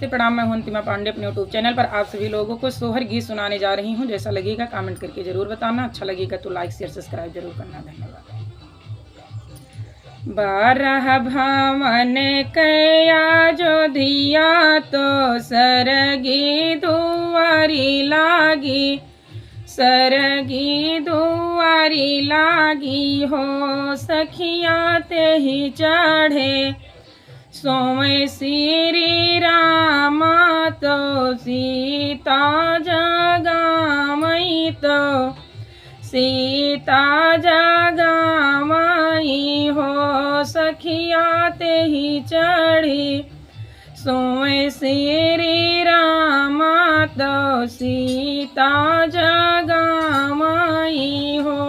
नमस्ते प्रणाम, मैं हूं अंतिमा पांडे अपने यूट्यूब चैनल पर आप सभी लोगों को सोहर गीत सुनाने जा रही हूं। जैसा लगेगा कमेंट करके ज़रूर बताना, अच्छा लगेगा तो लाइक शेयर सब्सक्राइब जरूर करना। धन्यवाद। 12 भावन कया जो दिया तो सरगी दुआरी लागी, सरगी दुआरी लागी हो सखिया ते ही चढ़े सोए श्री राम तो सीता जगामई तो सीता जगामई हो सखिया ते ही चढ़ी सोए श्री राम तो सीता जगामई हो।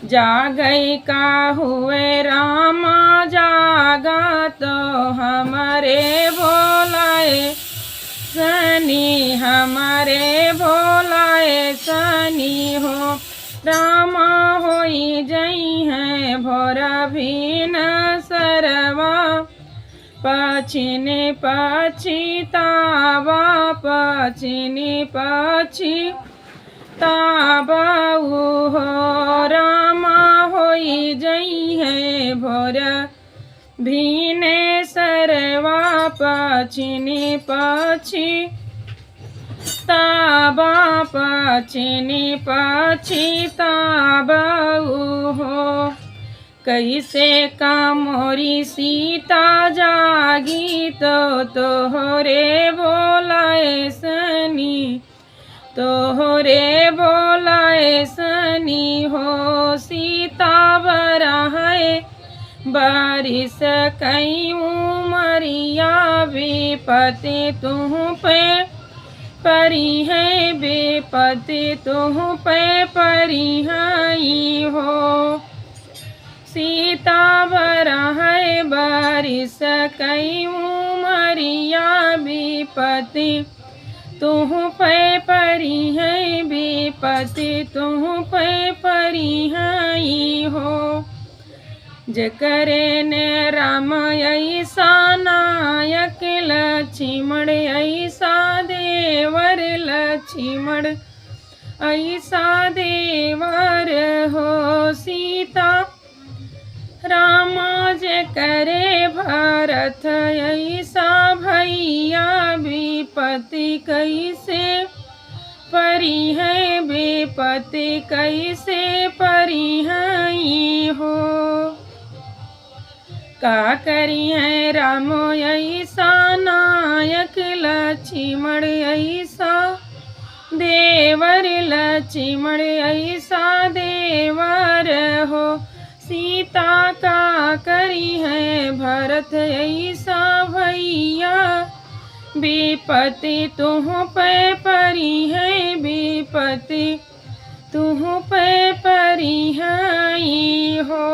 जागई का हुए रामा जागा तो हमारे भोलाए सनी, हमारे भोलाए सनी हो। रामा होई जई हैं भोर भीन सरवा पछिने पछितावा पछिने पछिताबाऊ हो। रामा होई जई है भोर भीने सरवा पछिने पछिताबा पछिने पछिताबाऊ हो। कैसे का मोरी सीता जागी तो तोहरे बोलाए सनी, तोहरे बोलाए सनी हो। सीता बरा है बारिश कई उमरिया विपत्ति तुह पे परी है, विपत्ति तुह पे परी है हो। सीता बरा है बारिश कई उमरिया विपत्ति तुह पे परी है, विपत्ति तुह पे परी है हो। जकरे ने राम ऐसा नायक लक्ष्मण ऐसा देवर, लक्ष्मण ऐसा देवर हो। सीता राम जे करे भरत ऐसा भैया विपत्ति कैसे परी है, विपत्ति कैसे परी है हो। का करी है राम ऐसा नायक लक्ष्मण ऐसा देवर, लक्ष्मण ऐसा देवर हो। सीता का करी है भरत ऐसा भैया विपत्ति तुह पे परी है, विपत्ति तुह पे परी है हो।